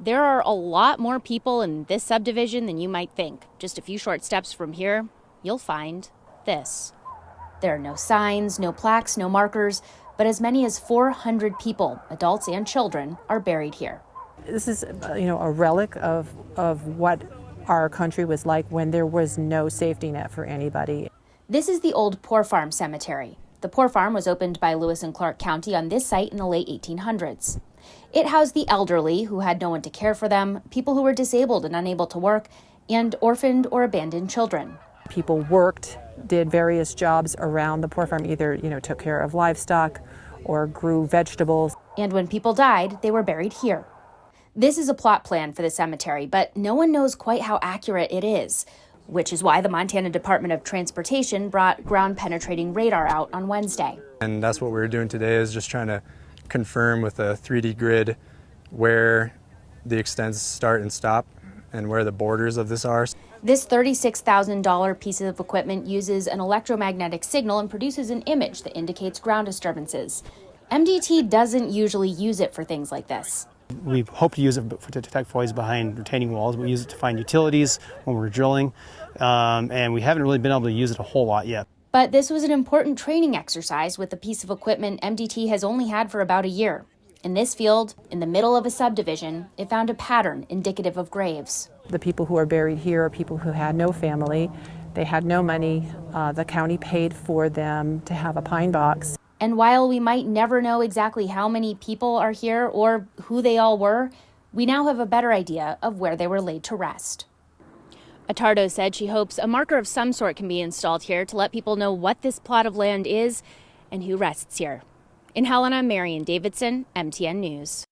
There are a lot more people in this subdivision than you might think. Just a few short steps from here, you'll find this. There are no signs, no plaques, no markers, but as many as 400 people, adults and children, are buried here. This is, a relic of what our country was like when there was no safety net for anybody. This is the old Poor Farm Cemetery. The Poor Farm was opened by Lewis and Clark County on this site in the late 1800s. It housed the elderly who had no one to care for them, people who were disabled and unable to work, and orphaned or abandoned children. People worked, did various jobs around the Poor Farm, either, took care of livestock or grew vegetables. And when people died, they were buried here. This is a plot plan for the cemetery, but no one knows quite how accurate it is, which is why the Montana Department of Transportation brought ground-penetrating radar out on Wednesday. And that's what we're doing today, is just trying to confirm with a 3D grid where the extents start and stop and where the borders of this are. This $36,000 piece of equipment uses an electromagnetic signal and produces an image that indicates ground disturbances. MDT doesn't usually use it for things like this. We hope to use it to detect voids behind retaining walls. We use it to find utilities when we're drilling, and we haven't really been able to use it a whole lot yet. But this was an important training exercise with a piece of equipment MDT has only had for about a year. In this field, in the middle of a subdivision, it found a pattern indicative of graves. The people who are buried here are people who had no family. They had no money. The county paid for them to have a pine box. And while we might never know exactly how many people are here or who they all were, we now have a better idea of where they were laid to rest. Attardo said she hopes a marker of some sort can be installed here to let people know what this plot of land is and who rests here. In Helena, Marion Davidson, MTN News.